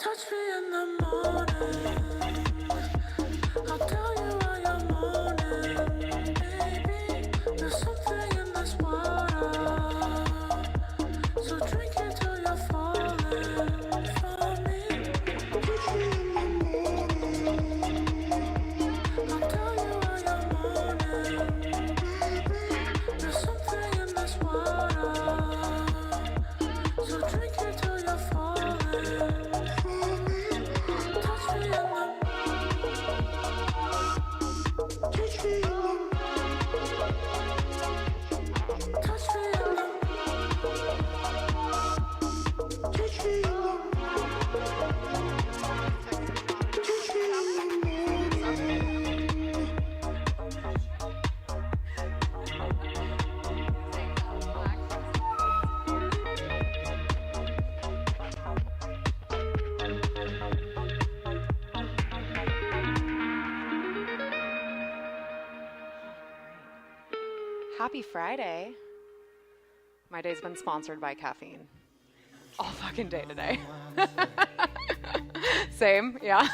Touch me in the morning. I'll tell you why you're moaning. Baby, there's something in this water. So drink it till you're falling for me. Touch me in the morning. I'll tell you why you're moaning. Baby, there's something in this water. So drink it till you're falling. Happy Friday. My day's been sponsored by caffeine. All fucking day today. Same, yeah.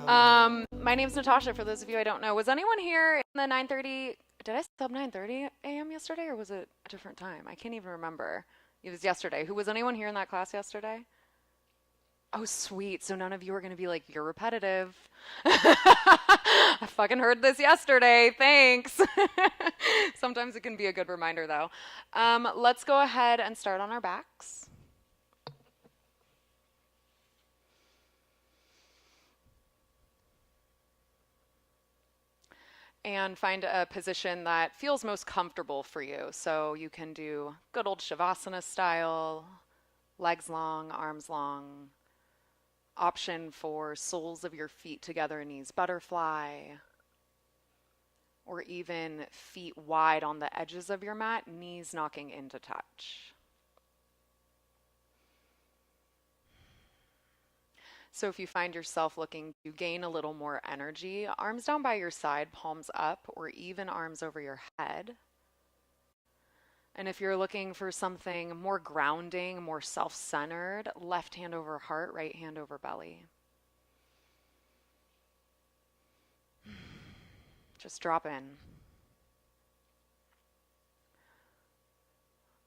My name's Natasha, for those of you I don't know. Was anyone here in the 9:30, did I sub 9:30 a.m. yesterday, or was it a different time? I can't even remember. It was yesterday. Was anyone here in that class yesterday? Oh, sweet. So none of you are going to be like, you're repetitive. I fucking heard this yesterday. Thanks. Sometimes it can be a good reminder, though. Let's go ahead and start on our backs. And find a position that feels most comfortable for you. So you can do good old Shavasana style, legs long, arms long. Option for soles of your feet together, knees butterfly, or even feet wide on the edges of your mat, knees knocking into touch. So if you find yourself looking to gain a little more energy, arms down by your side, palms up, or even arms over your head. And if you're looking for something more grounding, more self-centered, left hand over heart, right hand over belly. Just drop in.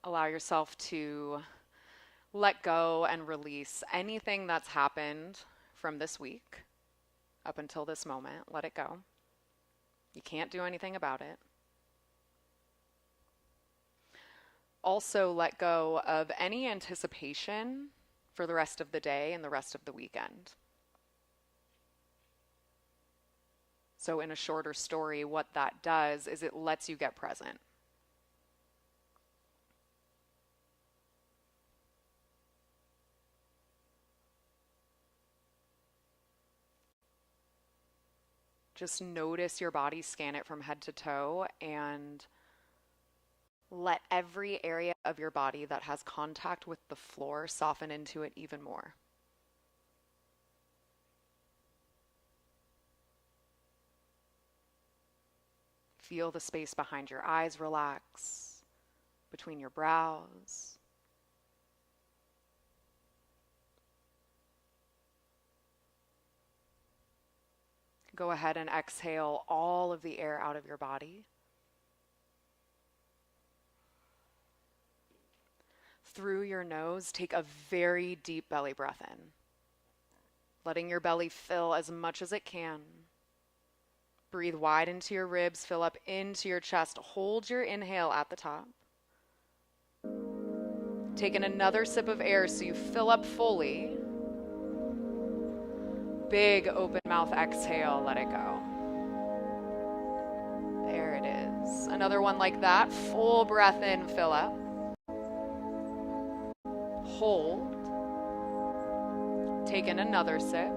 Allow yourself to let go and release anything that's happened from this week up until this moment. Let it go. You can't do anything about it. Also, let go of any anticipation for the rest of the day and the rest of the weekend. So in a shorter story, what that does is it lets you get present. Just notice your body, scan it from head to toe, and let every area of your body that has contact with the floor soften into it even more. Feel the space behind your eyes relax, between your brows. Go ahead and exhale all of the air out of your body. Through your nose, take a very deep belly breath in, letting your belly fill as much as it can. Breathe wide into your ribs, fill up into your chest. Hold your inhale at the top. Take in another sip of air so you fill up fully. Big open mouth exhale, let it go. There it is. Another one like that. Full breath in, fill up. Hold. Take in another sip.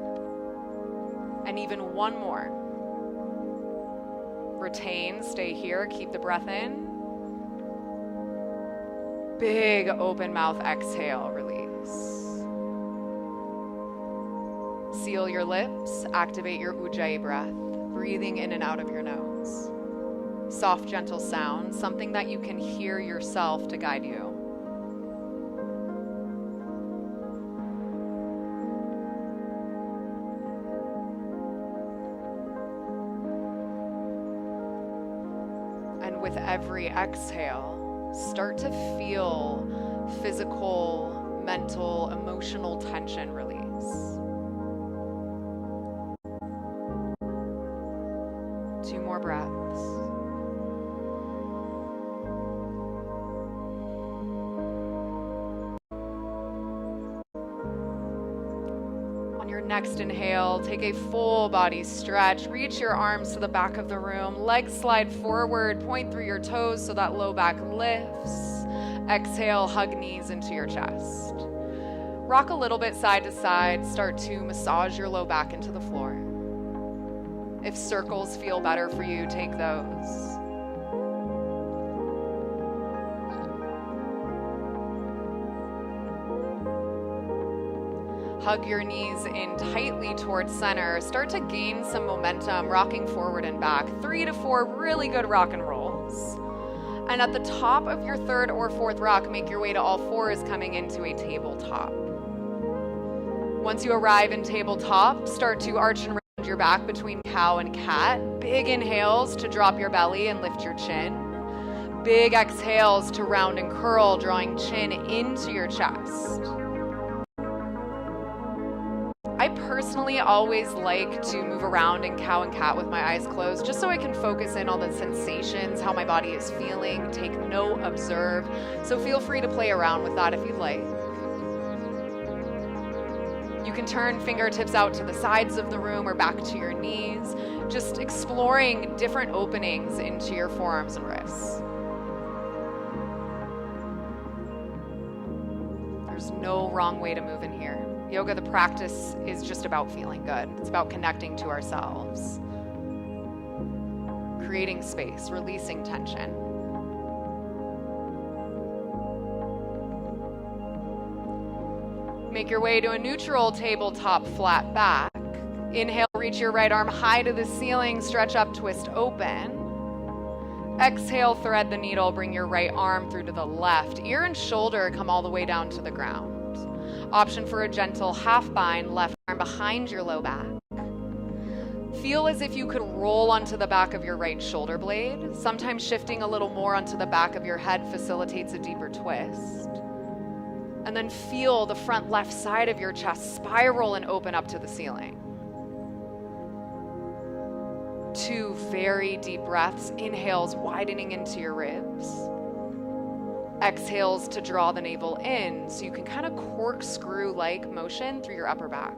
And even one more. Retain, stay here, keep the breath in. Big open mouth exhale, release. Seal your lips, activate your Ujjayi breath, breathing in and out of your nose. Soft, gentle sound, something that you can hear yourself to guide you. every exhale, start to feel physical, mental, emotional tension release. Two more breaths. On your next inhale, take a full body stretch. Reach your arms to the back of the room. Legs slide forward, point through your toes so that low back lifts. Exhale, hug knees into your chest. Rock a little bit side to side. Start to massage your low back into the floor. If circles feel better for you, take those. Hug your knees in tightly towards center. Start to gain some momentum, rocking forward and back. 3 to 4 really good rock and rolls. And at the top of your third or fourth rock, make your way to all fours, coming into a tabletop. Once you arrive in tabletop, start to arch and round your back between cow and cat. Big inhales to drop your belly and lift your chin. Big exhales to round and curl, drawing chin into your chest. I personally always like to move around in cow and cat with my eyes closed, just so I can focus in on the sensations, how my body is feeling, take note, observe. So feel free to play around with that if you'd like. You can turn fingertips out to the sides of the room or back to your knees, just exploring different openings into your forearms and wrists. There's no wrong way to move in here. Yoga, the practice, is just about feeling good. It's about connecting to ourselves, creating space, releasing tension. Make your way to a neutral tabletop, flat back. Inhale, reach your right arm high to the ceiling, stretch up, twist open. Exhale, thread the needle, bring your right arm through to the left. Ear and shoulder come all the way down to the ground. Option for a gentle half bind, left arm behind your low back. Feel as if you could roll onto the back of your right shoulder blade. Sometimes shifting a little more onto the back of your head facilitates a deeper twist. And then feel the front left side of your chest spiral and open up to the ceiling. 2 very deep breaths. Inhales, widening into your ribs. Exhales to draw the navel in, so you can kind of corkscrew-like motion through your upper back.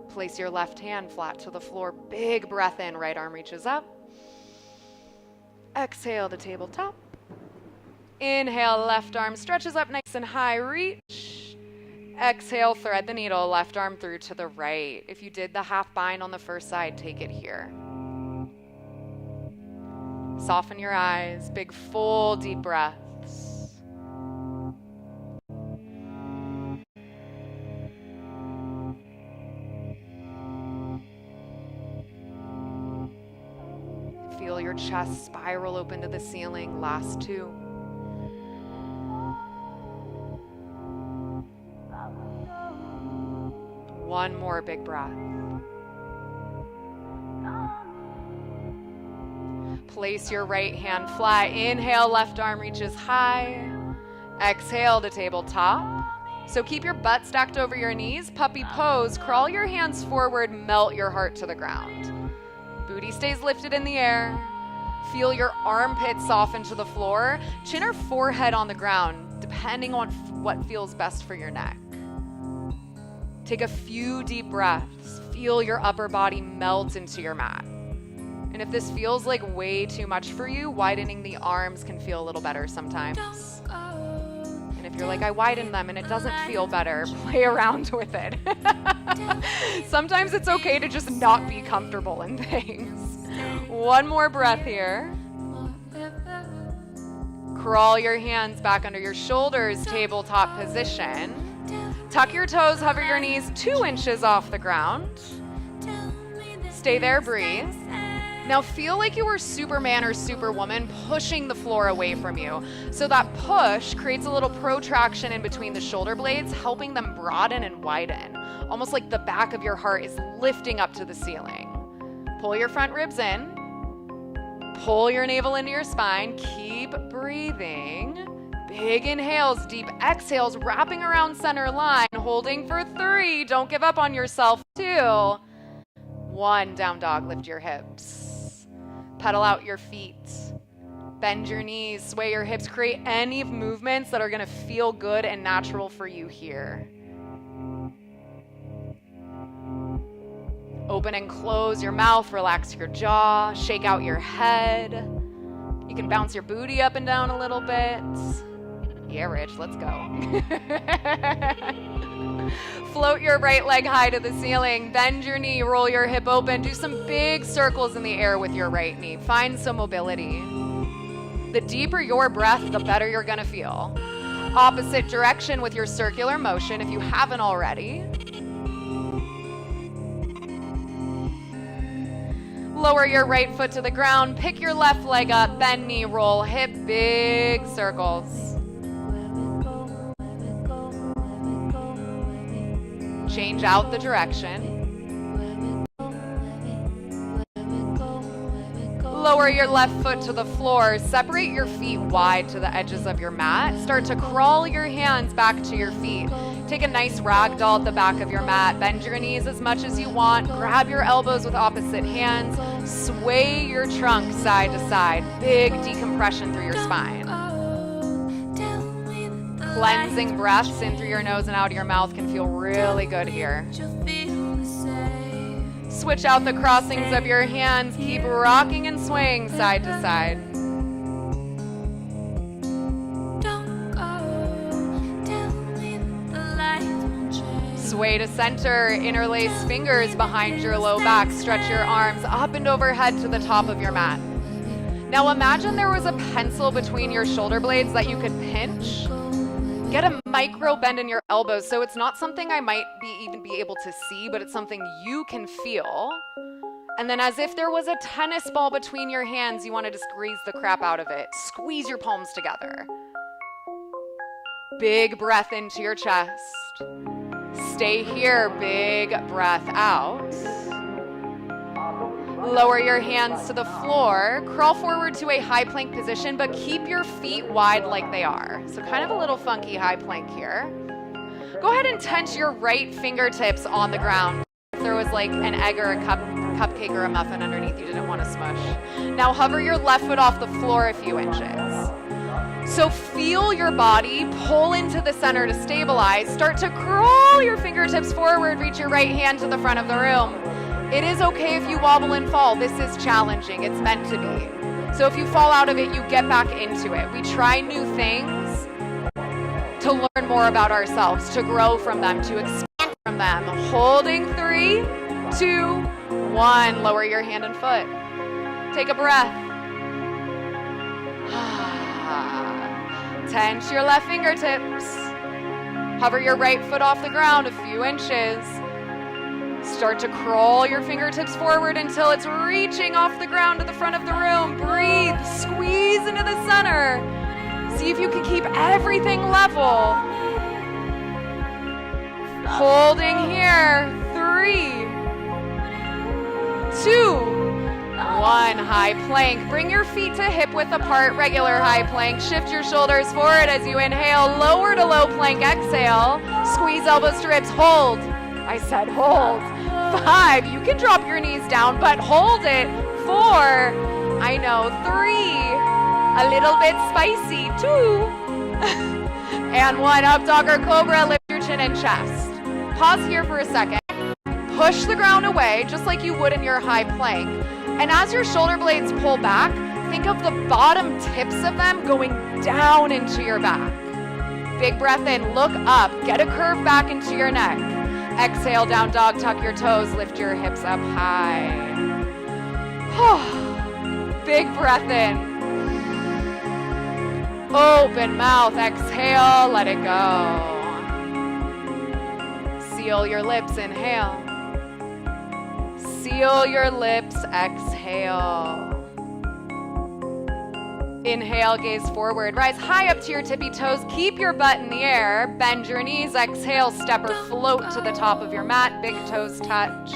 Place your left hand flat to the floor. Big breath in, right arm reaches up. Exhale to tabletop. Inhale, left arm stretches up nice and high, reach. Exhale, thread the needle, left arm through to the right. If you did the half bind on the first side, take it here. Soften your eyes, big full deep breaths. Feel your chest spiral open to the ceiling. Last 2. One more big breath. Place your right hand flat. Inhale, left arm reaches high. Exhale to tabletop. So keep your butt stacked over your knees. Puppy pose. Crawl your hands forward. Melt your heart to the ground. Booty stays lifted in the air. Feel your armpits soften to the floor. Chin or forehead on the ground, depending on what feels best for your neck. Take a few deep breaths. Feel your upper body melt into your mat. And if this feels like way too much for you, widening the arms can feel a little better sometimes. And if you're like, I widened them and it doesn't feel better, play around with it. Sometimes it's okay to just not be comfortable in things. One more breath here. Crawl your hands back under your shoulders, tabletop position. Tuck your toes, hover your knees 2 inches off the ground. Stay there, breathe. Now feel like you were Superman or Superwoman pushing the floor away from you. So that push creates a little protraction in between the shoulder blades, helping them broaden and widen. Almost like the back of your heart is lifting up to the ceiling. Pull your front ribs in. Pull your navel into your spine. Keep breathing. Big inhales, deep exhales, wrapping around center line, holding for 3. Don't give up on yourself. 2. 1, down dog, lift your hips. Pedal out your feet. Bend your knees, sway your hips, create any movements that are gonna feel good and natural for you here. Open and close your mouth, relax your jaw, shake out your head. You can bounce your booty up and down a little bit. Yeah, Rich, let's go. Float your right leg high to the ceiling. Bend your knee, roll your hip open. Do some big circles in the air with your right knee. Find some mobility. The deeper your breath, the better you're gonna feel. Opposite direction with your circular motion if you haven't already. Lower your right foot to the ground. Pick your left leg up. Bend knee, roll hip, big circles. Change out the direction. Lower your left foot to the floor. Separate your feet wide to the edges of your mat. Start to crawl your hands back to your feet. Take a nice ragdoll at the back of your mat. Bend your knees as much as you want. Grab your elbows with opposite hands. Sway your trunk side to side. Big decompression through your spine. Cleansing breaths in through your nose and out of your mouth can feel really good here. Switch out the crossings of your hands. Keep rocking and swaying side to side. Sway to center. Interlace fingers behind your low back. Stretch your arms up and overhead to the top of your mat. Now imagine there was a pencil between your shoulder blades that you could pinch. Get a micro bend in your elbows, so it's not something I might even be able to see, but it's something you can feel. And then as if there was a tennis ball between your hands, you wanted to squeeze the crap out of it. Squeeze your palms together. Big breath into your chest. Stay here, big breath out. Lower your hands to the floor. Crawl forward to a high plank position, but keep your feet wide like they are. So kind of a little funky high plank here. Go ahead and tense your right fingertips on the ground. If there was like an egg or a cupcake or a muffin underneath you didn't want to smush. Now hover your left foot off the floor a few inches. So feel your body pull into the center to stabilize. Start to crawl your fingertips forward. Reach your right hand to the front of the room. It is okay if you wobble and fall. This is challenging. It's meant to be. So if you fall out of it, you get back into it. We try new things to learn more about ourselves, to grow from them, to expand from them. Holding 3, 2, 1. Lower your hand and foot. Take a breath. Tense your left fingertips. Hover your right foot off the ground a few inches. Start to crawl your fingertips forward until it's reaching off the ground to the front of the room. Breathe, squeeze into the center. See if you can keep everything level. Holding here, 3, 2, 1. High plank. Bring your feet to hip width apart, regular high plank. Shift your shoulders forward as you inhale. Lower to low plank, exhale. Squeeze elbows to ribs, hold. I said hold. 5, you can drop your knees down, but hold it. 4, I know. 3, a little bit spicy. 2, and 1. Up dog or cobra, lift your chin and chest. Pause here for a second. Push the ground away, just like you would in your high plank. And as your shoulder blades pull back, think of the bottom tips of them going down into your back. Big breath in, look up, get a curve back into your neck. Exhale, down dog, tuck your toes, lift your hips up high. Big breath in. Open mouth, exhale, let it go. Seal your lips, inhale. Seal your lips, exhale. Inhale, gaze forward. Rise high up to your tippy toes. Keep your butt in the air. Bend your knees. Exhale, step or float to the top of your mat. Big toes touch.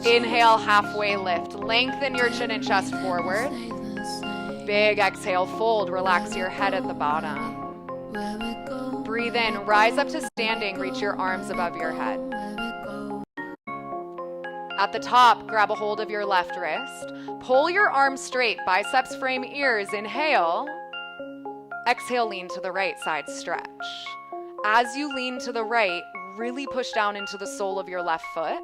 Inhale, halfway lift. Lengthen your chin and chest forward. Big exhale, fold. Relax your head at the bottom. Breathe in. Rise up to standing. Reach your arms above your head. At the top, grab a hold of your left wrist. Pull your arms straight, biceps frame ears. Inhale. Exhale, lean to the right side, stretch. As you lean to the right, really push down into the sole of your left foot.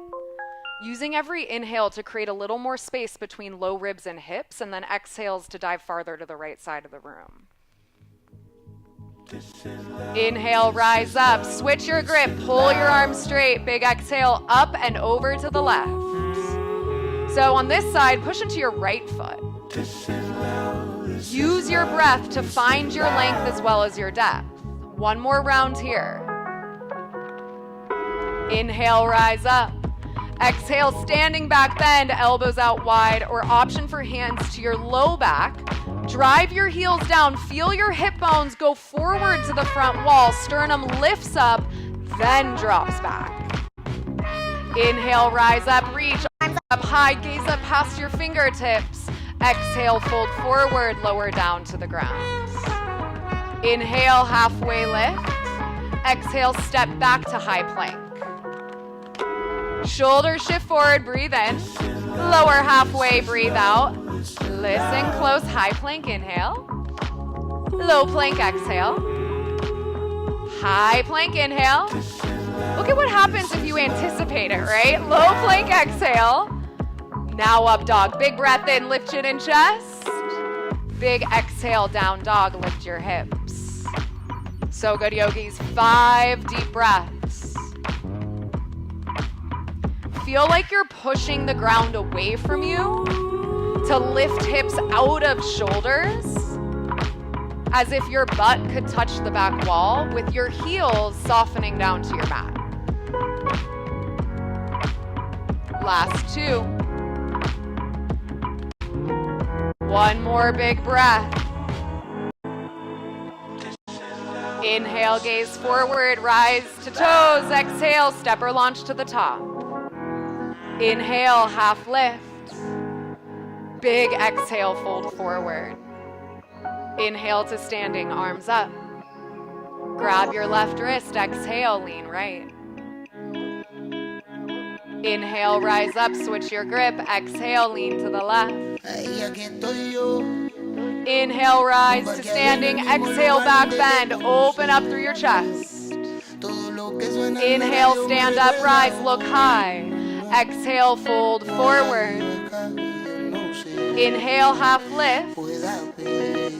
Using every inhale to create a little more space between low ribs and hips, and then exhales to dive farther to the right side of the room. Inhale, rise up, switch your grip, pull your arms straight, big exhale, up and over to the left. So on this side, push into your right foot. Use your breath to find your length as well as your depth. One more round here. Inhale, rise up. Exhale, standing back bend, elbows out wide, or option for hands to your low back. Drive your heels down, feel your hip bones go forward to the front wall, sternum lifts up, then drops back. Inhale, rise up, reach, arms up high, gaze up past your fingertips. Exhale, fold forward, lower down to the ground. Inhale, halfway lift. Exhale, step back to high plank. Shoulders shift forward, breathe in. Lower halfway, breathe out. Listen close, high plank, inhale. Low plank, exhale. High plank, inhale. Look at what happens if you anticipate it, right? Low plank, exhale. Now up dog, big breath in, lift chin and chest. Big exhale, down dog, lift your hips. So good, yogis. 5 deep breaths. Feel like you're pushing the ground away from you to lift hips out of shoulders, as if your butt could touch the back wall with your heels softening down to your mat. Last 2. One more big breath. Inhale, gaze forward, rise to toes. Exhale, step or launch to the top. Inhale, half lift. Big exhale, fold forward. Inhale to standing, arms up. Grab your left wrist, exhale, lean right. Inhale, rise up, switch your grip. Exhale, lean to the left. Inhale, rise to standing. Exhale, back bend. Open up through your chest. Inhale, stand up, rise, look high. Exhale, fold forward. Inhale, half lift.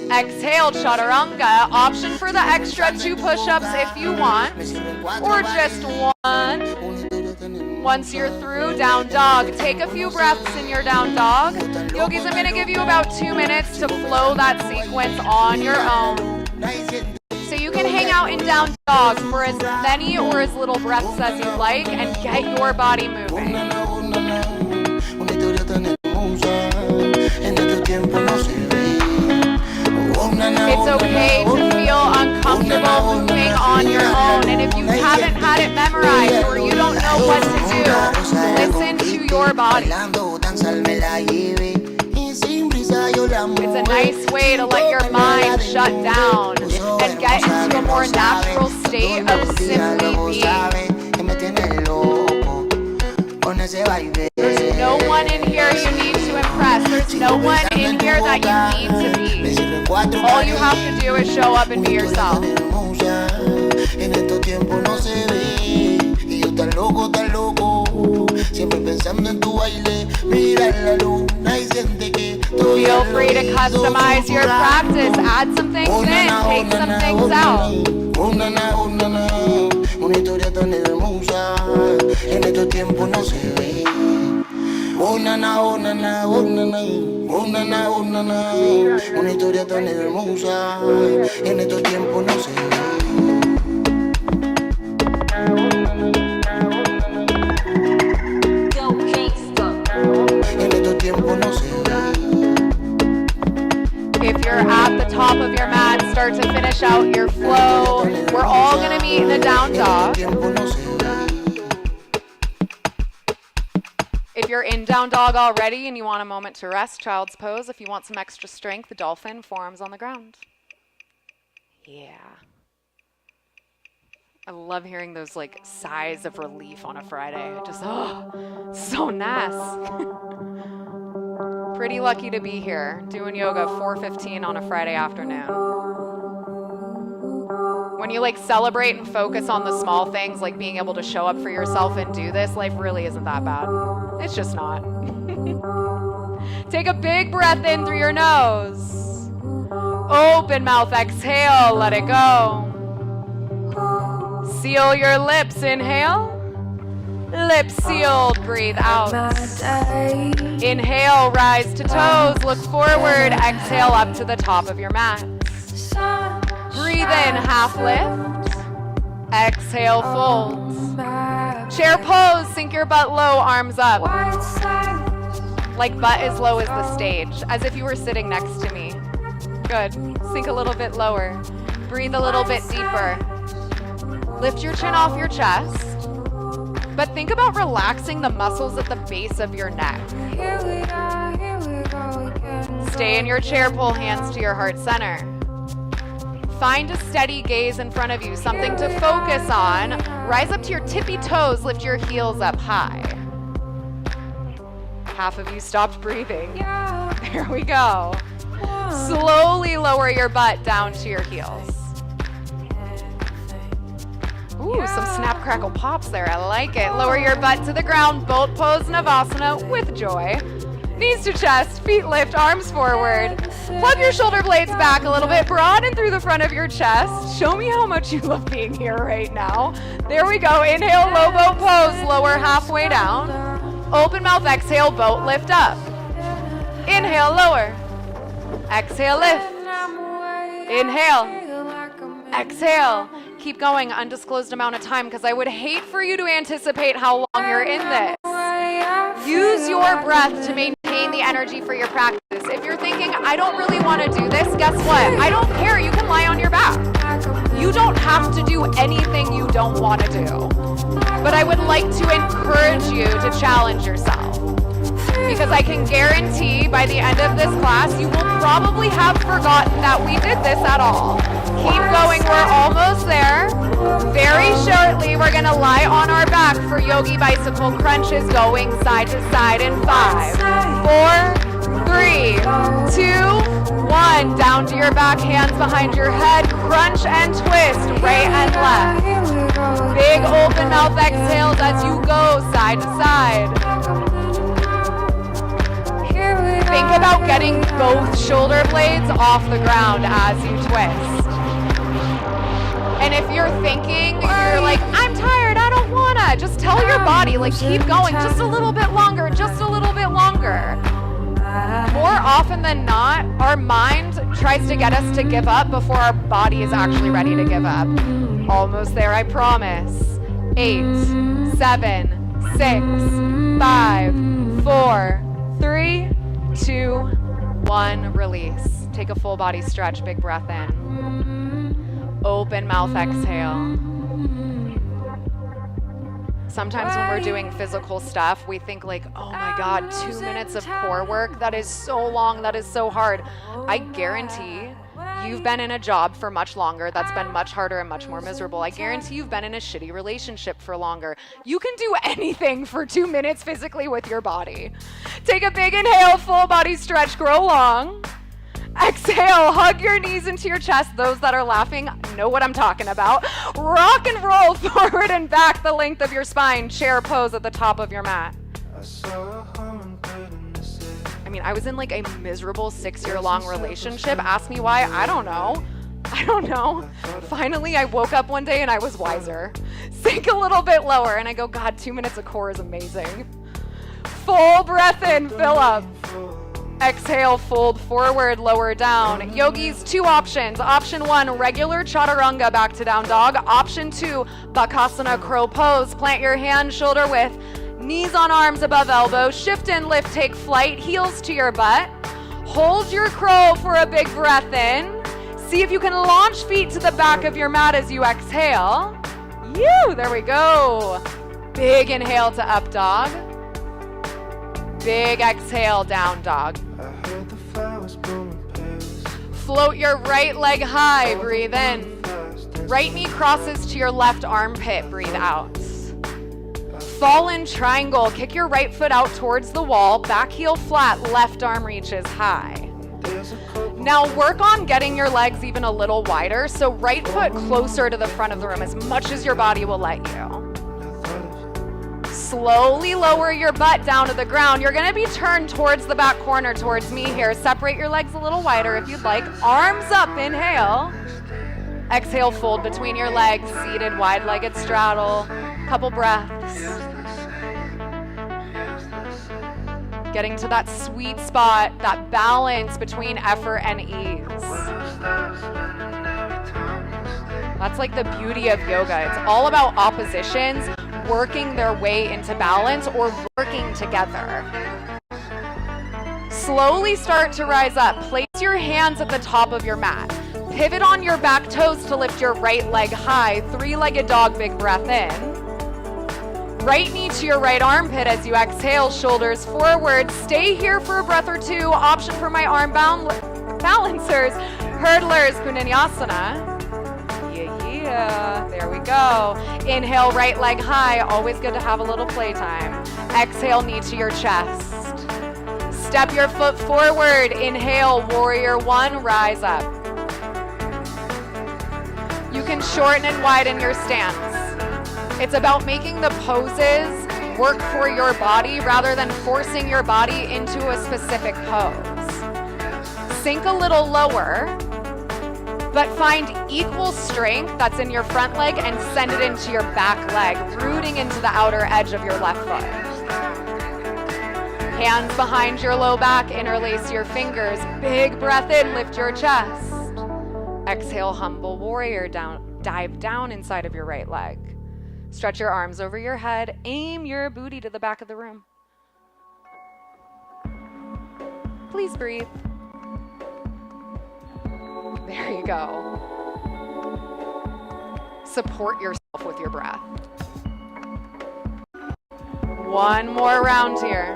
Exhale, chaturanga. Option for the extra 2 push-ups if you want, or just 1. Once you're through, down dog. Take a few breaths in your down dog. Yogis, I'm going to give you about 2 minutes to flow that sequence on your own. So you can hang out in down dog for as many or as little breaths as you like and get your body moving. It's okay to feel uncomfortable moving on your own, and if you haven't had it memorized or you don't know what to do, listen to your body. It's a nice way to let your mind shut down and get into a more natural state of simply being. There's no one in here you need to impress. There's no one in here that you need to be. All you have to do is show up and be yourself. Feel free to customize your practice. Add some things in, take some things out. Una historia tan hermosa, en estos tiempos no se ve. Oh nana, oh nana, oh nana, oh nana, oh nana. Una historia tan hermosa, en estos tiempos no se ve. If you're at the top of your mat, start to finish out your flow. We're all gonna meet in a down dog. If you're in down dog already and you want a moment to rest, child's pose. If you want some extra strength, dolphin, forearms on the ground. Yeah. I love hearing those like sighs of relief on a Friday. Just, oh, so nice. Pretty lucky to be here doing yoga 4:15 on a Friday afternoon. When you like celebrate and focus on the small things, like being able to show up for yourself and do this, life really isn't that bad. It's just not. Take a big breath in through your nose. Open mouth, exhale, let it go. Seal your lips, inhale. Lips sealed, breathe out. Inhale, rise to toes, look forward, exhale up to the top of your mat. Breathe in, half lift. Exhale, fold. Chair pose, sink your butt low, arms up. Like butt as low as the stage, as if you were sitting next to me. Good. Sink a little bit lower. Breathe a little bit deeper. Lift your chin off your chest, but think about relaxing the muscles at the base of your neck. Stay in your chair, pull hands to your heart center. Find a steady gaze in front of you, something to focus on. Rise up to your tippy toes, lift your heels up high. Half of you stopped breathing. There we go. Slowly lower your butt down to your heels. Ooh, some snap, crackle, pops there. I like it. Lower your butt to the ground, boat pose, Navasana with joy. Knees to chest, feet lift, arms forward. Plug your shoulder blades back a little bit, broaden through the front of your chest. Show me how much you love being here right now. There we go. Inhale, low boat pose, lower halfway down. Open mouth, exhale, boat lift up. Inhale, lower. Exhale, lift. Inhale. Exhale. Keep going, undisclosed amount of time, because I would hate for you to anticipate how long you're in this. Use your breath to maintain the energy for your practice. If you're thinking, I don't really want to do this, guess what? I don't care. You can lie on your back. You don't have to do anything you don't want to do. But I would like to encourage you to challenge yourself. Because I can guarantee by the end of this class, you will probably have forgotten that we did this at all. Keep going, we're almost there. Very shortly, we're gonna lie on our back for yogi bicycle crunches, going side to side in 5, 4, 3, 2, 1. Down to your back, hands behind your head, crunch and twist, right and left. Big open mouth exhales as you go side to side. Think about getting both shoulder blades off the ground as you twist. And if you're thinking, you're like, I'm tired, I don't wanna, just tell your body, like, keep going just a little bit longer, just a little bit longer. More often than not, our mind tries to get us to give up before our body is actually ready to give up. Almost there, I promise. 8, 7, 6, 5, 4, 3, 2, 1, release. Take a full body stretch, big breath in. Open mouth, exhale. Sometimes when we're doing physical stuff, we think like, oh my God, 2 minutes of core work, that is so long, that is so hard. I guarantee you've been in a job for much longer that's been much harder and much more miserable. I guarantee you've been in a shitty relationship for longer. You can do anything for 2 minutes physically with your body. Take a big inhale, full body stretch, grow long. Exhale, hug your knees into your chest. Those that are laughing know what I'm talking about. Rock and roll forward and back the length of your spine. Chair pose at the top of your mat. I mean, I was in like a miserable 6-year-long relationship. Ask me why, I don't know. Finally, I woke up one day and I was wiser. Sink a little bit lower and I go, God, 2 minutes of core is amazing. Full breath in, fill up. Exhale, fold forward, lower down. Yogis, 2 options. Option 1, regular chaturanga, back to down dog. Option 2, bakasana, crow pose. Plant your hands shoulder width. Knees on arms above elbows. Shift and lift, take flight. Heels to your butt. Hold your crow for a big breath in. See if you can launch feet to the back of your mat as you exhale. There we go. Big inhale to up dog. Big exhale, down dog. Float your right leg high, breathe in. Right knee crosses to your left armpit, breathe out. Fall in triangle, kick your right foot out towards the wall, back heel flat, left arm reaches high. Now work on getting your legs even a little wider, so right foot closer to the front of the room as much as your body will let you. Slowly lower your butt down to the ground. You're gonna be turned towards the back corner, towards me here. Separate your legs a little wider if you'd like. Arms up, inhale. Exhale, fold between your legs, seated, wide-legged straddle. Couple breaths. Getting to that sweet spot, that balance between effort and ease. That's like the beauty of yoga. It's all about oppositions working their way into balance or working together. Slowly start to rise up. Place your hands at the top of your mat. Pivot on your back toes to lift your right leg high. Three-legged dog, big breath in. Right knee to your right armpit as you exhale, shoulders forward. Stay here for a breath or two. Option for my arm balancers, hurdlers, Punanyasana. There we go. Inhale, right leg high. Always good to have a little playtime. Exhale, knee to your chest. Step your foot forward. Inhale, warrior one, rise up. You can shorten and widen your stance. It's about making the poses work for your body rather than forcing your body into a specific pose. Sink a little lower, but find equal strength that's in your front leg and send it into your back leg, rooting into the outer edge of your left foot. Hands behind your low back, interlace your fingers. Big breath in, lift your chest. Exhale, humble warrior, down, dive down inside of your right leg. Stretch your arms over your head, aim your booty to the back of the room. Please breathe. There you go. Support yourself with your breath. One more round here.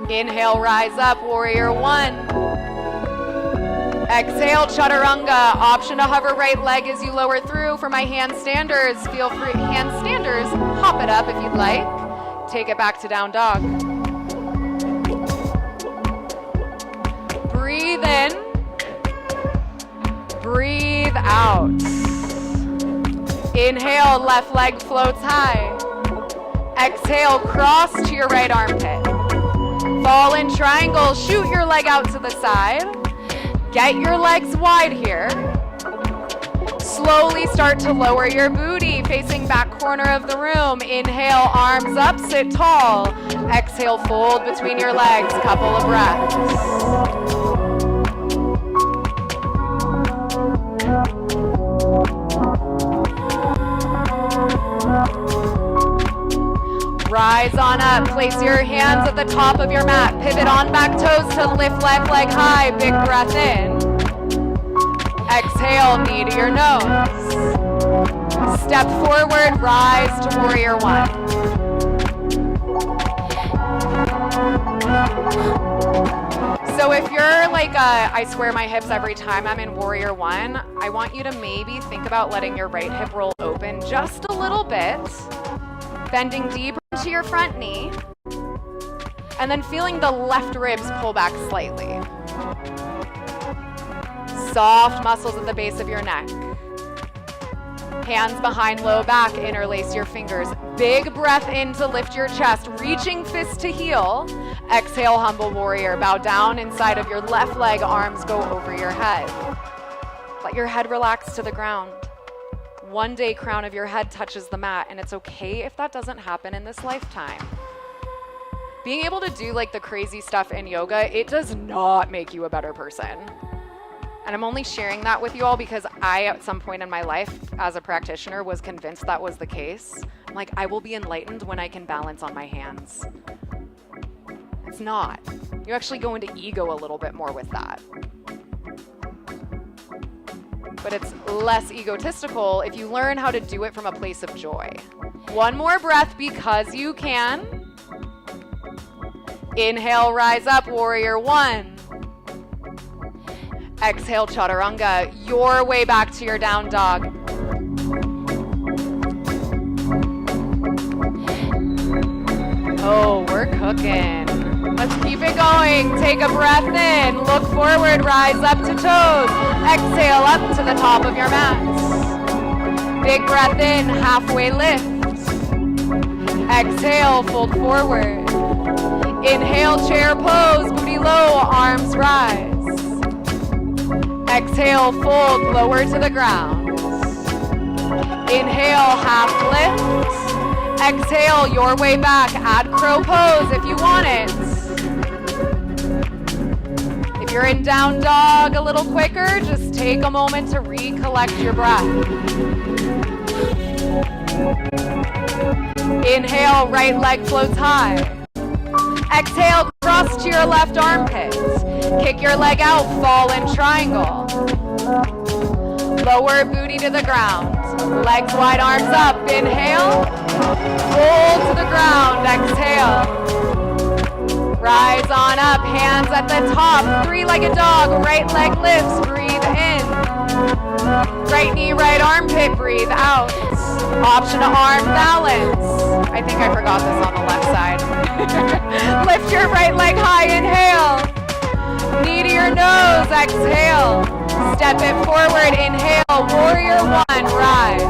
Inhale, rise up, warrior one. Exhale, chaturanga. Option to hover right leg as you lower through. For my handstanders, feel free. Handstanders, hop it up if you'd like. Take it back to down dog. Breathe in, breathe out. Inhale, left leg floats high. Exhale, cross to your right armpit. Fall in triangle, shoot your leg out to the side. Get your legs wide here. Slowly start to lower your booty, facing back corner of the room. Inhale, arms up, sit tall. Exhale, fold between your legs, couple of breaths. Rise on up, place your hands at the top of your mat. Pivot on back toes to lift left leg high, big breath in. Exhale, knee to your nose. Step forward, rise to warrior one. So if you're like I square my hips every time I'm in warrior one, I want you to maybe think about letting your right hip roll open just a little bit, bending deeper into your front knee, and then feeling the left ribs pull back slightly. Soft muscles at the base of your neck. Hands behind low back, interlace your fingers. Big breath in to lift your chest, reaching fist to heel. Exhale, humble warrior. Bow down inside of your left leg, arms go over your head. Let your head relax to the ground. One day, crown of your head touches the mat, and it's okay if that doesn't happen in this lifetime. Being able to do like the crazy stuff in yoga, it does not make you a better person. And I'm only sharing that with you all because I, at some point in my life as a practitioner, was convinced that was the case. I'm like, I will be enlightened when I can balance on my hands. It's not. You actually go into ego a little bit more with that. But it's less egotistical if you learn how to do it from a place of joy. One more breath because you can. Inhale, rise up, warrior one. Exhale, chaturanga, your way back to your down dog. Oh, we're cooking. Let's keep it going. Take a breath in. Look forward, rise up to toes. Exhale up to the top of your mats. Big breath in, halfway lift. Exhale, fold forward. Inhale, chair pose, booty low, arms rise. Exhale, fold, lower to the ground. Inhale, half lift. Exhale, your way back. Add crow pose if you want it. If you're in down dog a little quicker, just take a moment to recollect your breath. Inhale, right leg floats high. Exhale, cross to your left armpit. Kick your leg out, fall in triangle. Lower booty to the ground. Legs wide, arms up. Inhale. Roll to the ground. Exhale. Rise on up, hands at the top. Three-legged dog, right leg lifts. Breathe in. Right knee, right armpit. Breathe out. Option to arm balance. I think I forgot this on the left side. Lift your right leg high. Inhale. Knee to your nose, exhale. Step it forward, inhale, warrior one, rise.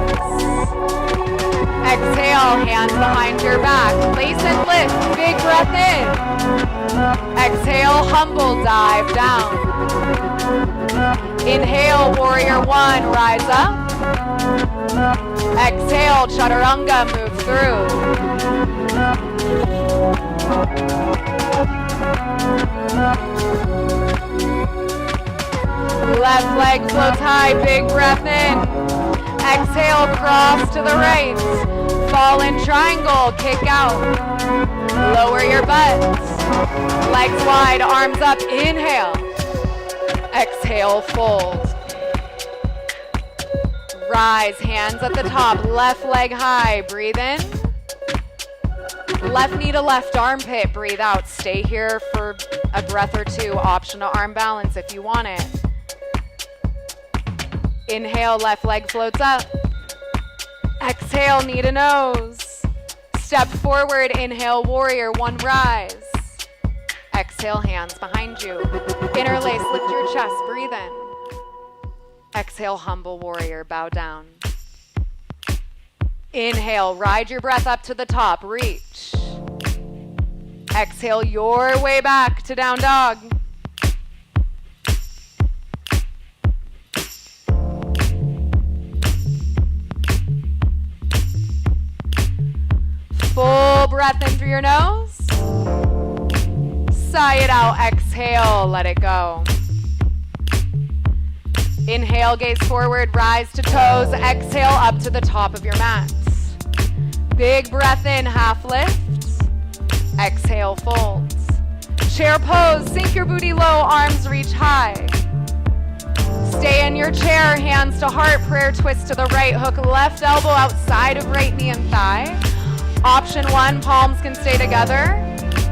Exhale, hands behind your back. Place and lift, big breath in. Exhale, humble, dive down. Inhale, warrior one, rise up. Exhale, chaturanga, move through. Left leg floats high, big breath in. Exhale, cross to the right. Fall in triangle, kick out. Lower your butt. Legs wide, arms up, inhale. Exhale, fold. Rise, hands at the top, left leg high, breathe in. Left knee to left armpit, breathe out. Stay here for a breath or two. Option to arm balance if you want it. Inhale, left leg floats up. Exhale, knee to nose. Step forward, inhale, warrior one, rise. Exhale, hands behind you. Interlace, lift your chest, breathe in. Exhale, humble warrior, bow down. Inhale, ride your breath up to the top, reach. Exhale, your way back to down dog. Full breath in through your nose. Sigh it out, exhale, let it go. Inhale, gaze forward, rise to toes. Exhale, up to the top of your mat. Big breath in, half lift. Exhale, folds. Chair pose, sink your booty low, arms reach high. Stay in your chair, hands to heart, prayer twist to the right, hook left elbow outside of right knee and thigh. Option one, palms can stay together.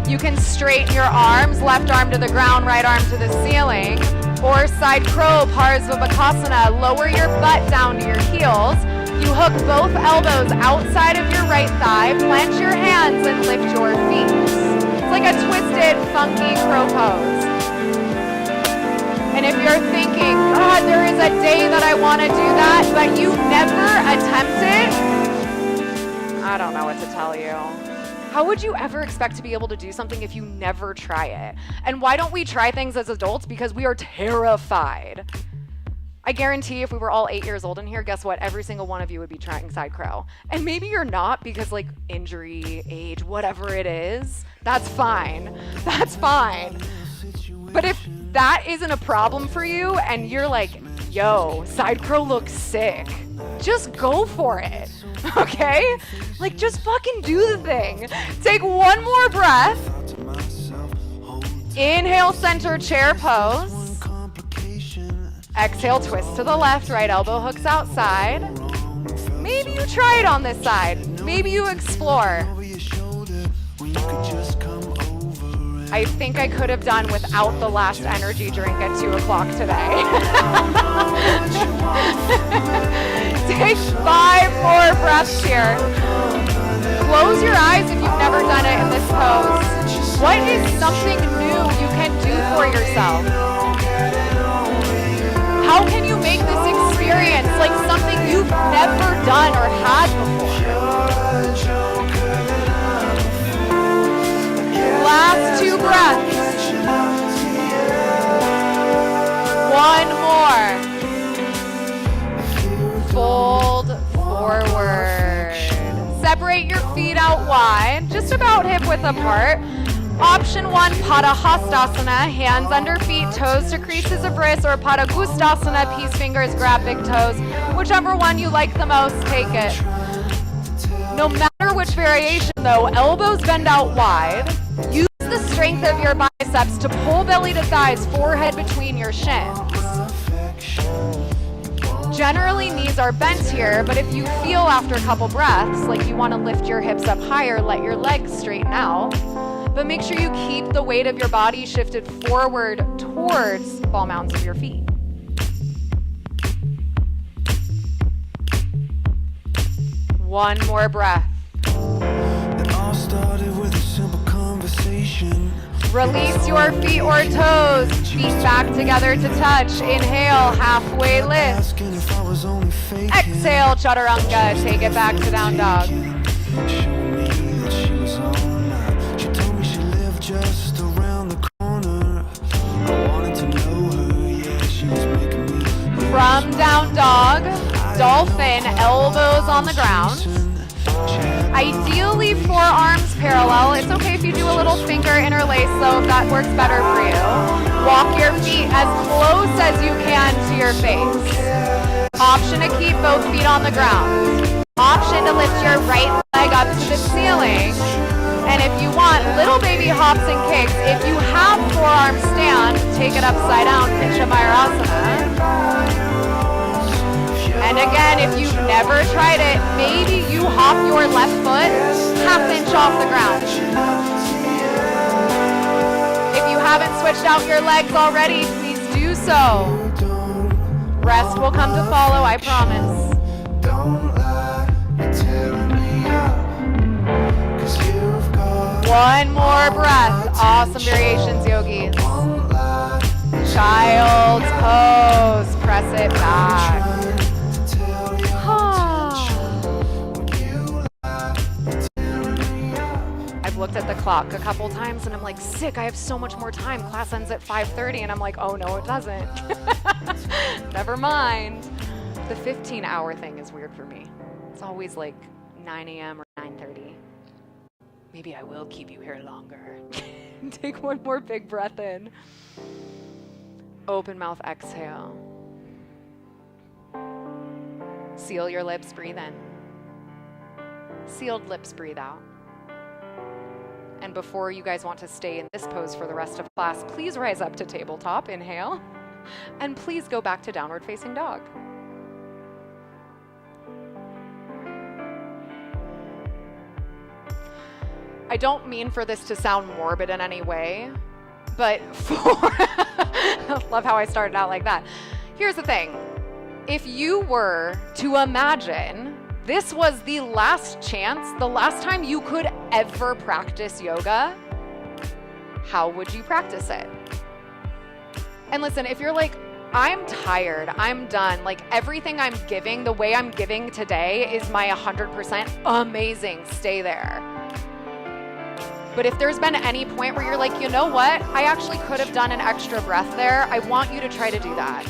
You can straighten your arms, left arm to the ground, right arm to the ceiling. Or side crow, Parsvabhakasana, lower your butt down to your heels. You hook both elbows outside of your right thigh, plant your hands and lift your feet. It's like a twisted, funky crow pose. And if you're thinking, God, there is a day that I want to do that, but you never attempt it, I don't know what to tell you. How would you ever expect to be able to do something if you never try it? And why don't we try things as adults? Because we are terrified. I guarantee if we were all 8 years old in here, guess what? Every single one of you would be trying side crow. And maybe you're not because like injury, age, whatever it is, that's fine. That's fine. But if that isn't a problem for you and you're like, yo, side crow looks sick, just go for it, okay? Like, just fucking do the thing. Take one more breath. Inhale, center chair pose. Exhale, twist to the left, right elbow hooks outside. Maybe you try it on this side. Maybe you explore. I think I could have done without the last energy drink at 2 o'clock today. Take 5 more breaths here. Close your eyes if you've never done it in this pose. What is something new you can do for yourself? How can you make this experience like something you've never done or had before? Last 2 breaths. One more. Fold forward. Separate your feet out wide, just about hip width apart. Option 1, Pada Hastasana, hands under feet, toes to creases of wrists, or Pada Gustasana, peace fingers, grab big toes. Whichever one you like the most, take it. No matter which variation though, elbows bend out wide. Use the strength of your biceps to pull belly to thighs, forehead between your shins. Generally, knees are bent here, but if you feel after a couple breaths like you want to lift your hips up higher, let your legs straighten out. But make sure you keep the weight of your body shifted forward towards ball mounds of your feet. One more breath. It all started with a simple conversation. Release your feet or toes. Feet back together to touch. Inhale, halfway lift. Exhale, chaturanga. Take it back to down dog. Just around the corner. I wanted to know her, yeah, she was making me. From down dog, dolphin, elbows on the ground. Ideally, forearms parallel. It's okay if you do a little finger interlace, though, if that works better for you. Walk your feet as close as you can to your face. Option to keep both feet on the ground. Option to lift your right leg up to the ceiling. And if you want little baby hops and kicks, if you have forearm stand, take it upside down, Pincha Mayurasana. And again, if you've never tried it, maybe you hop your left foot ½ inch off the ground. If you haven't switched out your legs already, please do so. Rest will come to follow, I promise. Don't lie, you're tearing me up. 'Cause you've got One more breath. Awesome variations, yogis. Child's pose. Press it back. I've looked at the clock a couple times and I'm like, sick, I have so much more time. Class ends at 5:30 and I'm like, oh no, it doesn't. Never mind. The 15-hour thing is weird for me. It's always like 9 a.m. or 9:30. Maybe I will keep you here longer. Take one more big breath in. Open mouth, exhale. Seal your lips, breathe in. Sealed lips, breathe out. And before you guys want to stay in this pose for the rest of class, please rise up to tabletop, inhale, and please go back to downward facing dog. I don't mean for this to sound morbid in any way, but love how I started out like that. Here's the thing. If you were to imagine this was the last chance, the last time you could ever practice yoga, how would you practice it? And listen, if you're like, I'm tired, I'm done, like everything I'm giving, the way I'm giving today is my 100% amazing, stay there. But if there's been any point where you're like, you know what, I actually could have done an extra breath there, I want you to try to do that.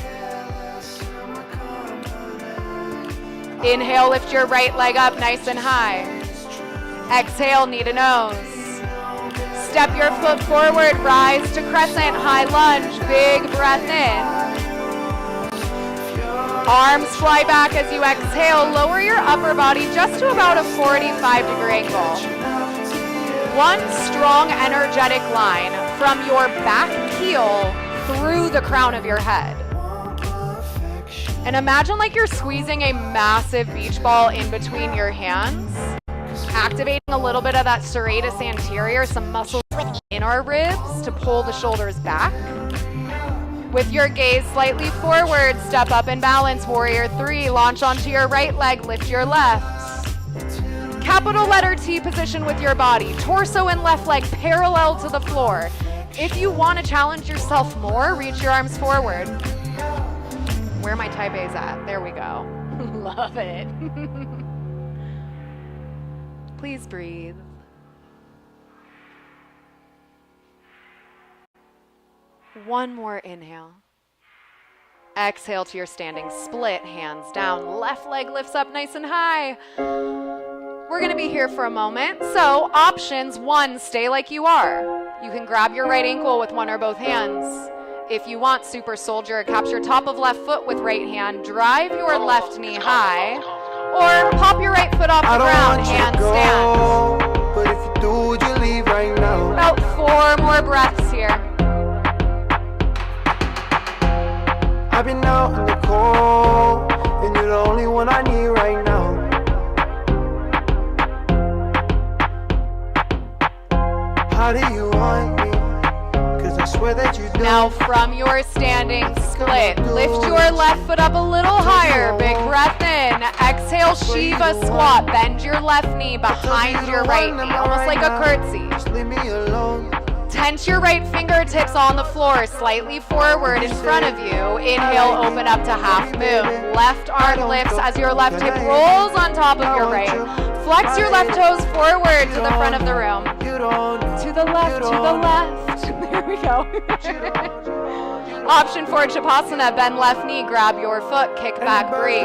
Inhale, lift your right leg up nice and high. Exhale, knee to nose. Step your foot forward, rise to crescent, high lunge, big breath in. Arms fly back as you exhale, lower your upper body just to about a 45-degree angle. One strong, energetic line from your back heel through the crown of your head. And imagine like you're squeezing a massive beach ball in between your hands, activating a little bit of that serratus anterior, some muscles in our ribs to pull the shoulders back. With your gaze slightly forward, step up and balance, warrior 3. Launch onto your right leg, lift your left. Capital letter T position with your body, torso and left leg parallel to the floor. If you want to challenge yourself more, reach your arms forward. Where are my Taipei's at? There we go. Love it. Please breathe. One more inhale. Exhale to your standing split, hands down, left leg lifts up nice and high. We're gonna be here for a moment. So options, 1, stay like you are. You can grab your right ankle with one or both hands. If you want, super soldier, capture top of left foot with right hand, drive your left knee high, or pop your right foot off the ground, handstand. But if you do, would you leave right now? About 4 more breaths here. I've been out in the cold, and you're the only one I need right now. How do you want me? Cause I swear that you do. Now from your standing split, lift your left foot up a little higher, big breath in. Exhale, Shiva squat, bend your left knee behind your right knee, almost like a curtsy. Just leave me alone. Tense your right fingertips on the floor, slightly forward in front of you. Inhale, open up to half moon. Left arm lifts as your left hip rolls on top of your right. Flex your left toes forward to the front of the room. To the left, to the left. There we go. Option 4, Chapasana, bend left knee, grab your foot, kick back, breathe.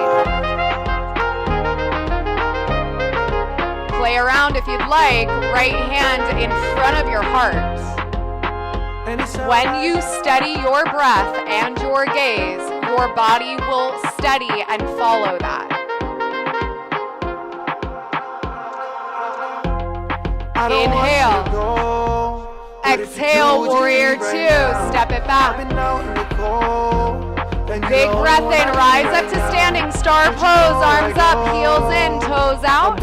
Play around if you'd like, right hand in front of your heart. When you steady your breath and your gaze, your body will steady and follow that. Inhale. Exhale, warrior 2. Step it back. Big breath in, rise up to standing star pose, arms up, heels in, toes out.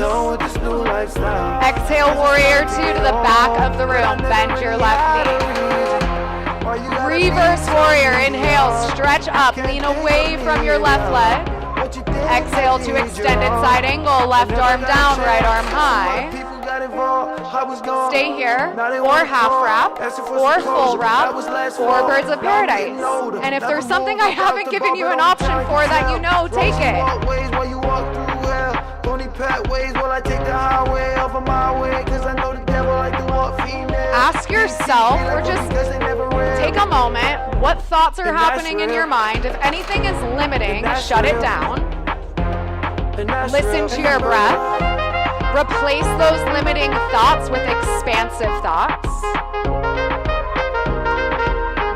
Exhale, warrior 2 to the back of the room, bend your left knee. Reverse warrior, inhale, stretch up, lean away from your left leg. Exhale to extended side angle, left arm down, right arm high. Stay here, or half wrap, or full wrap, or birds of paradise. And if there's something I haven't given you an option for that you know, take it. Ask yourself, or just take a moment, what thoughts are happening in your mind? If anything is limiting, shut it down. Listen to your breath. Replace those limiting thoughts with expansive thoughts.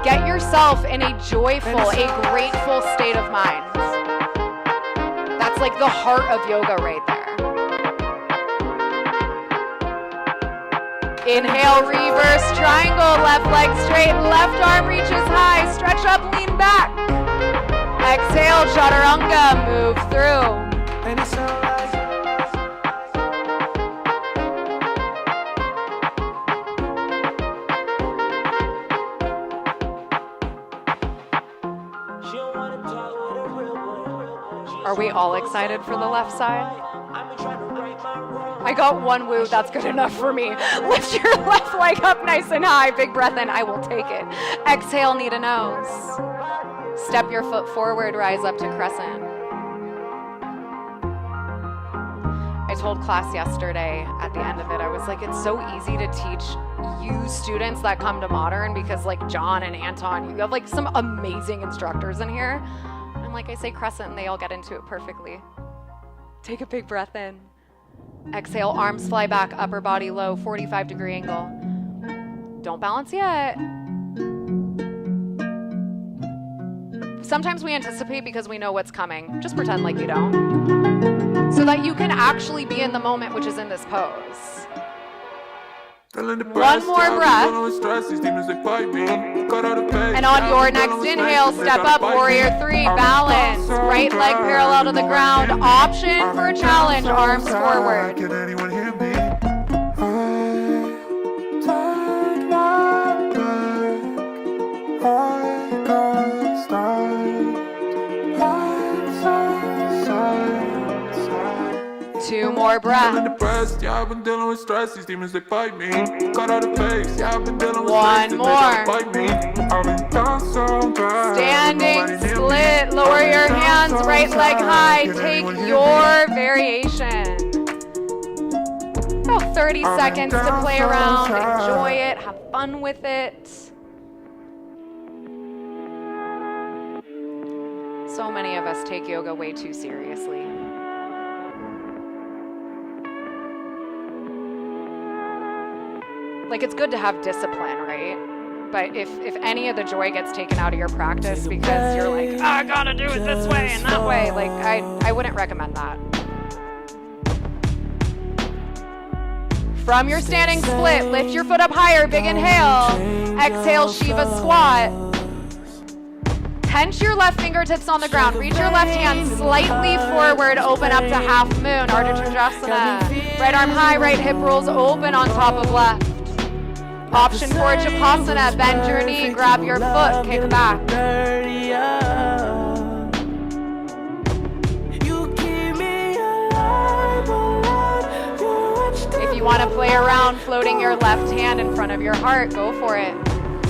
Get yourself in a joyful, a grateful state of mind. That's like the heart of yoga right there. Inhale, reverse triangle, left leg straight, left arm reaches high, stretch up, lean back. Exhale, chaturanga, move through. Are we all excited for the left side? I got one woo, that's good enough for me. Lift your left leg up nice and high, big breath in, I will take it. Exhale, knee to nose. Step your foot forward, rise up to crescent. I told class yesterday at the end of it, I was like, it's so easy to teach you students that come to Modern because like John and Anton, you have like some amazing instructors in here. And like I say crescent and they all get into it perfectly. Take a big breath in. Exhale, arms fly back, upper body low, 45-degree angle. Don't balance yet. Sometimes we anticipate because we know what's coming. Just pretend like you don't. So that you can actually be in the moment, which is in this pose. One more breath. And on your next inhale, step up, warrior 3, balance. Right leg parallel to the ground. Option for a challenge, arms forward. Can anyone hear me? Turn my back. I got started. Two more breaths. Depressed, yeah, I've been dealing with stress. These demons, they fight me. Cut out the face, yeah, I've been dealing with one more. Fight me. I've been down so bad. Standing split. Lower your hands, right leg high. Take your variation. About 30 seconds to play around. Enjoy it. Have fun with it. So many of us take yoga way too seriously. Like, it's good to have discipline, right? But if any of the joy gets taken out of your practice because you're like, oh, I gotta do it this way and that way, like, I wouldn't recommend that. From your standing split, lift your foot up higher, big inhale. Exhale, Shiva squat. Tense your left fingertips on the ground. Reach your left hand slightly forward, open up to half moon, Ardha Chandrasana. Right arm high, right hip rolls open on top of left. Option for Japasana, bend your knee, grab your foot, kick back. If you want to play around floating your left hand in front of your heart, go for it.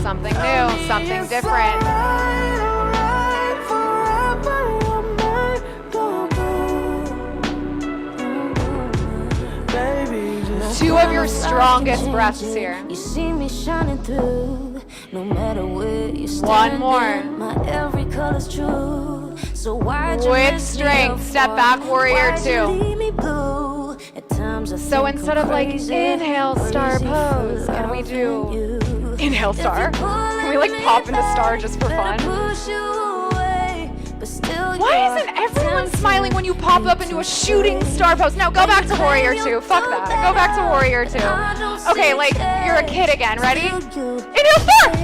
Something new, something different. Two of your strongest breaths here. You see me shining through, no matter where you stand. One more. My every color's true. So why'd you With mess me strength, up? step back, warrior Why'd you 2. leave me blue? At times I So think instead I'm of like crazy, inhale star crazy pose, for can we do loving you. inhale star? Can we like pop into star just for fun? Why isn't everyone smiling when you pop up into a shooting star pose? No, go back to warrior 2. Fuck that. Go back to warrior 2. Okay, like you're a kid again. Ready? Inhale star!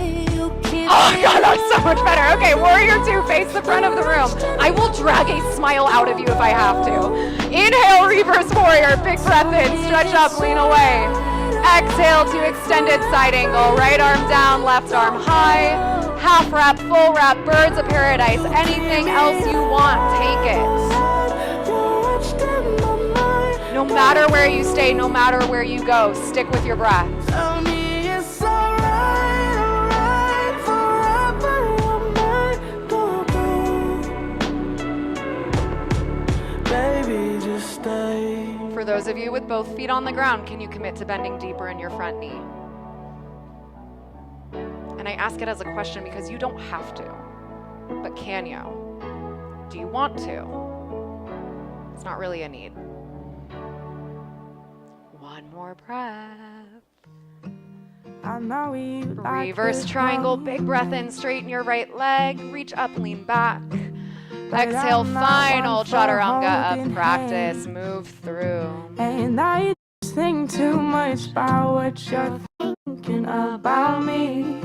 Oh my god, that's so much better. Okay, warrior 2, face the front of the room. I will drag a smile out of you if I have to. Inhale, reverse warrior. Big breath in, stretch up, lean away. Exhale to extended side angle. Right arm down, left arm high. Half wrap, full wrap, birds of paradise. Anything else you want, take it. No matter where you stay, no matter where you go, stick with your breath. For those of you with both feet on the ground, can you commit to bending deeper in your front knee? And I ask it as a question because you don't have to, but can you? Do you want to? It's not really a need. One more breath. Reverse triangle, big breath in, straighten your right leg, reach up, lean back. Exhale, final chaturanga of practice, move through. And I think too much about what you're thinking about me.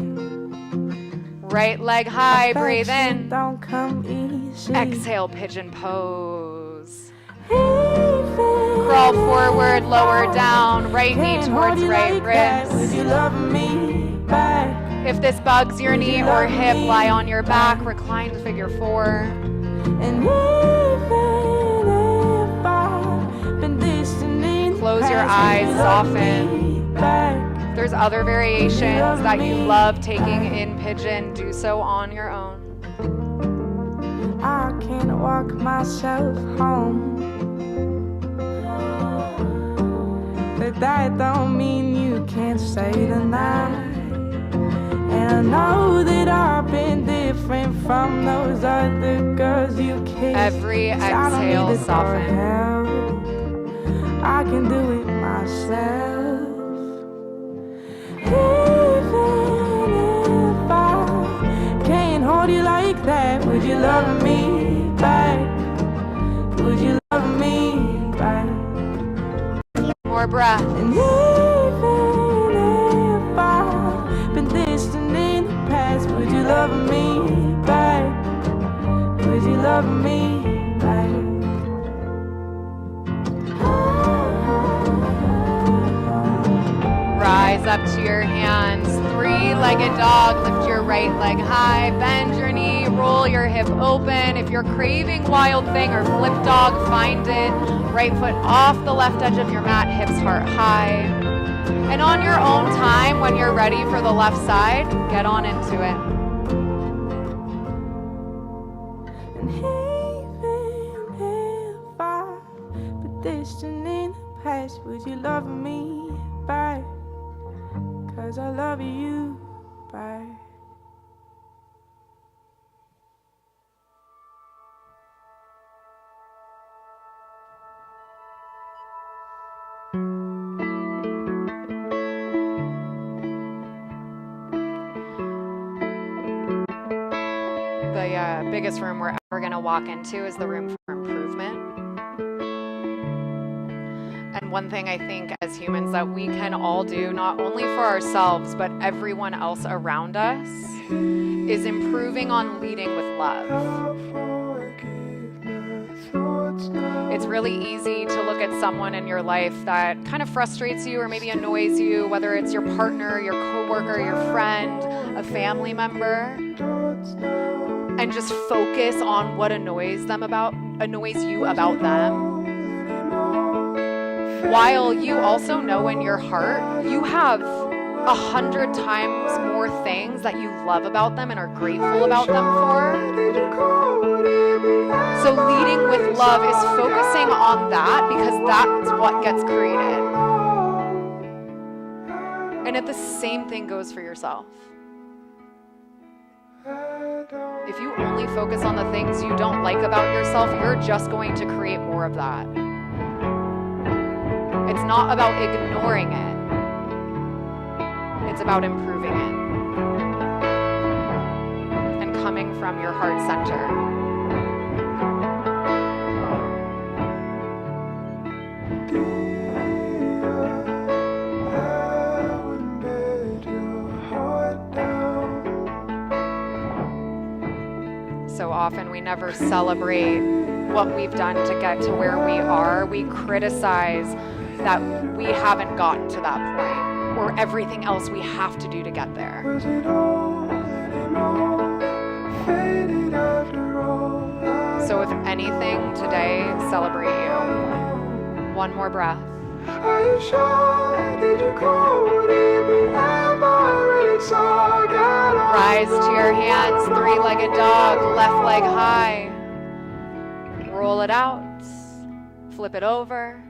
Right leg high, breathe in. Don't come easy. Exhale, pigeon pose. Crawl forward, lower down, right knee towards right wrist. You love me back. If this bugs your knee or hip, lie on your back, recline figure 4. And even if I've been distant, Close your eyes, soften. back. There's other variations that you love taking in pigeon, do so on your own. I can't walk myself home, but that don't mean you can't stay tonight. And I know that I've been different from those other girls you kissed. Every 'Cause I don't need exhale, to soften. help. I can do it myself. Even breath. And even if I've been distant in the past, would you love me back? Would you love me back? Rise up to your hands, three-legged dog. Lift your right leg high, bend your knee, roll your hip open. If you're craving wild thing or flip dog, find it. Right foot off the left edge of your mat, hips heart high. And on your own time, when you're ready for the left side, get on into it. And even if I've been distant in the past, would you love me back? 'Cause I love you back. The biggest room we're ever going to walk into is the room for improvement. And one thing I think as humans that we can all do, not only for ourselves, but everyone else around us, is improving on leading with love. It's really easy to look at someone in your life that kind of frustrates you or maybe annoys you, whether it's your partner, your coworker, your friend, a family member, and just focus on what annoys you about them. While you also know in your heart, you have 100 times more things that you love about them and are grateful about them for. So leading with love is focusing on that because that's what gets created. And the same thing goes for yourself. If you only focus on the things you don't like about yourself, you're just going to create more of that. It's not about ignoring it. It's about improving it. And coming from your heart center. So often we never celebrate what we've done to get to where we are. We criticize that we haven't gotten to that point, or everything else we have to do to get there. So if anything today, celebrate you. One more breath. Are you sure? Did you call? Rise to your hands, three-legged dog, left leg high. Roll it out, flip it over.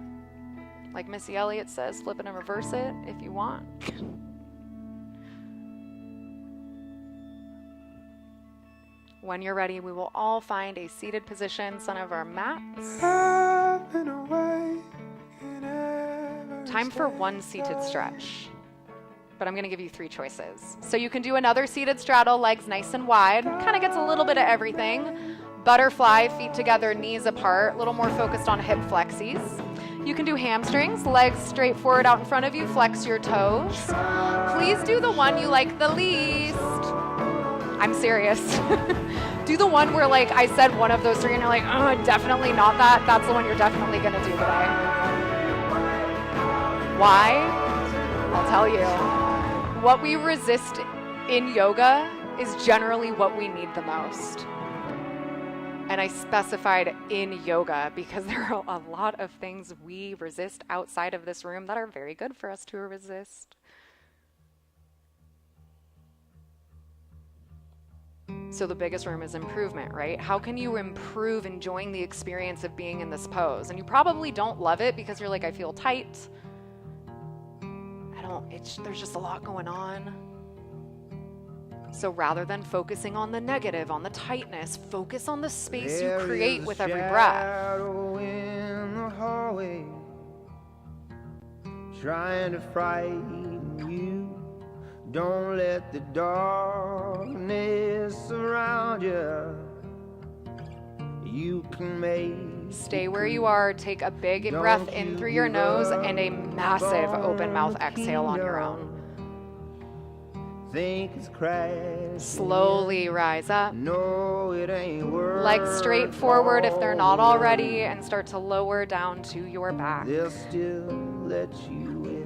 Like Missy Elliott says, flip it and reverse it if you want. When you're ready, we will all find a seated position, some of our mats. Time for one seated stretch. But I'm going to give you 3 choices. So you can do another seated straddle, legs nice and wide. Kind of gets a little bit of everything. Butterfly, feet together, knees apart. A little more focused on hip flexies. You can do hamstrings, legs straight forward out in front of you. Flex your toes. Please do the one you like the least. I'm serious. Do the one where, like, I said one of those 3 and you're like, oh, definitely not that. That's the one you're definitely going to do today. Why? I'll tell you. What we resist in yoga is generally what we need the most. And I specified in yoga because there are a lot of things we resist outside of this room that are very good for us to resist. So the biggest room is improvement, right? How can you improve enjoying the experience of being in this pose? And you probably don't love it because you're like, I feel tight. There's just a lot going on. So rather than focusing on the negative, on the tightness, focus on the space you create with every breath. In the hallway, trying to frighten you. Don't let the darkness surround you. You can make Stay where you are. Take a big breath in through your nose and a massive open mouth exhale on your own. Think it's crashing. Slowly rise up. No, it ain't worth. Legs straight forward if they're not already, and start to lower down to your back. They'll still let you in.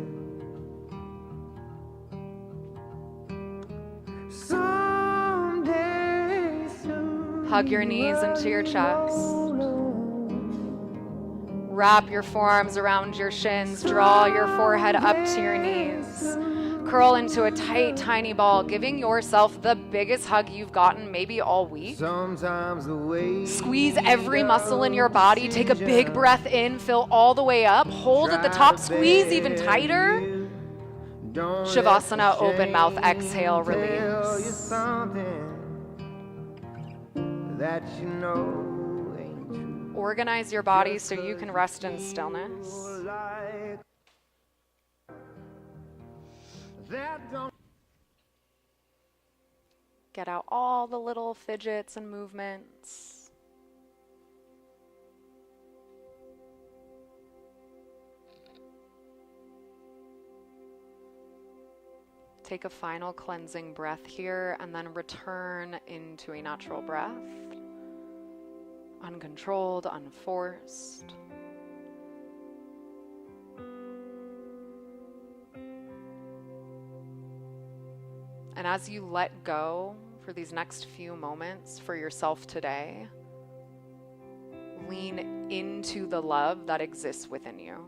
Someday soon. Hug your knees into your chest. Wrap your forearms around your shins. Draw your forehead up to your knees. Curl into a tight, tiny ball, giving yourself the biggest hug you've gotten maybe all week. Sometimes the way Squeeze every muscle in your body. Take a big breath in, fill all the way up. Hold at the top, squeeze even tighter. Shavasana, open mouth, exhale, release. That you know ain't true. Organize your body so you can rest in stillness. Like that don't. Get out all the little fidgets and movements. Take a final cleansing breath here and then return into a natural breath. Uncontrolled, unforced. And as you let go for these next few moments for yourself today, lean into the love that exists within you.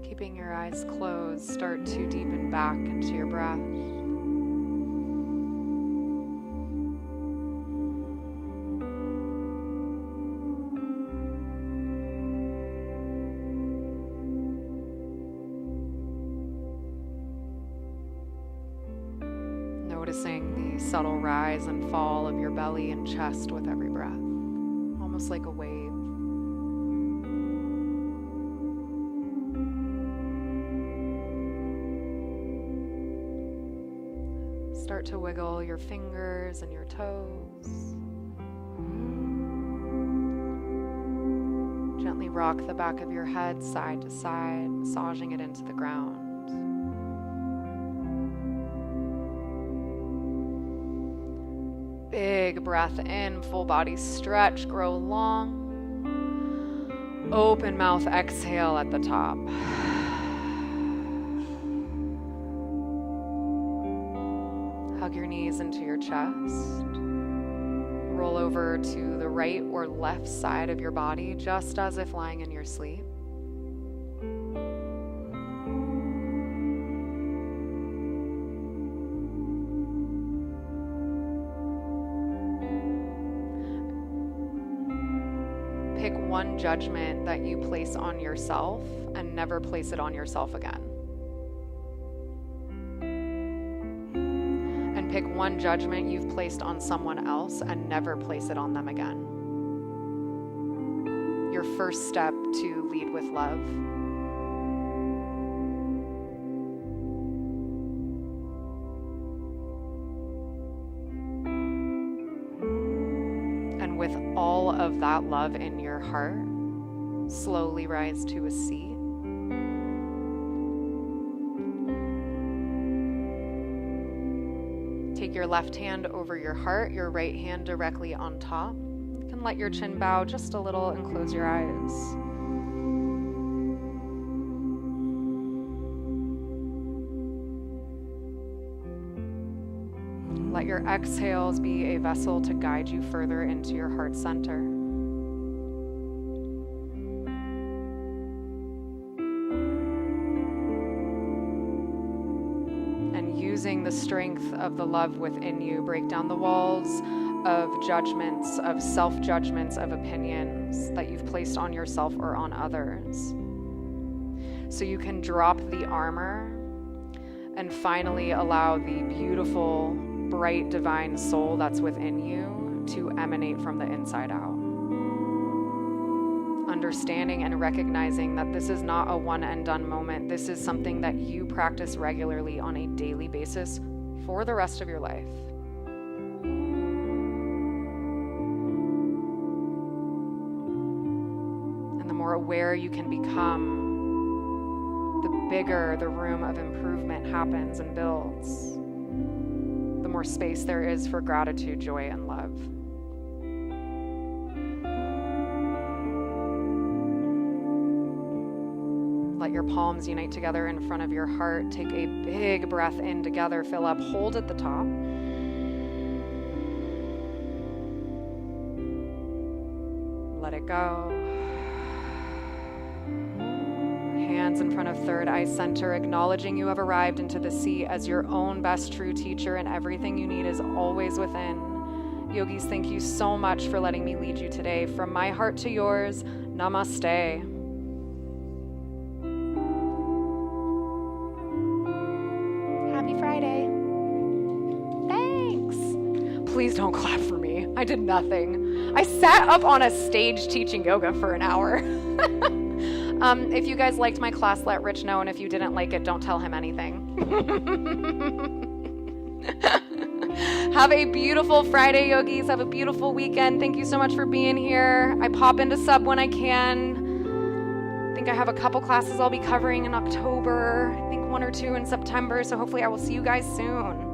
Keeping your eyes closed, start to deepen back into your breath. Noticing the subtle rise and fall of your belly and chest with every breath, almost like a wave. start to wiggle your fingers and your toes. Gently rock the back of your head side to side, massaging it into the ground. Big breath in, full body stretch, grow long. Open mouth, exhale at the top. Hug your knees into your chest. Roll over to the right or left side of your body, just as if lying in your sleep. Pick one judgment that you place on yourself and never place it on yourself again. And pick one judgment you've placed on someone else and never place it on them again. Your first step to lead with love. With all of that love in your heart, slowly rise to a seat. Take your left hand over your heart, your right hand directly on top. You can let your chin bow just a little and close your eyes. Let your exhales be a vessel to guide you further into your heart center. And using the strength of the love within you, break down the walls of judgments, of self-judgments, of opinions that you've placed on yourself or on others. So you can drop the armor and finally allow the beautiful, bright divine soul that's within you to emanate from the inside out. Understanding and recognizing that this is not a one and done moment. This is something that you practice regularly on a daily basis for the rest of your life. And the more aware you can become, the bigger the room of improvement happens and builds. The more space there is for gratitude, joy, and love. Let your palms unite together in front of your heart. Take a big breath in together. Fill up. Hold at the top. Let it go. Hands in front of third eye center, acknowledging you have arrived into the sea as your own best true teacher, and everything you need is always within. Yogis, thank you so much for letting me lead you today. From my heart to yours, namaste. Happy Friday. Thanks. Please don't clap for me. I did nothing. I sat up on a stage teaching yoga for an hour. If you guys liked my class, let Rich know, and if you didn't like it, don't tell him anything. Have a beautiful Friday, yogis. Have a beautiful weekend. Thank you so much for being here. I pop into sub when I can. I think I have a couple classes I'll be covering in October. I think 1 or 2 in September, so hopefully I will see you guys soon.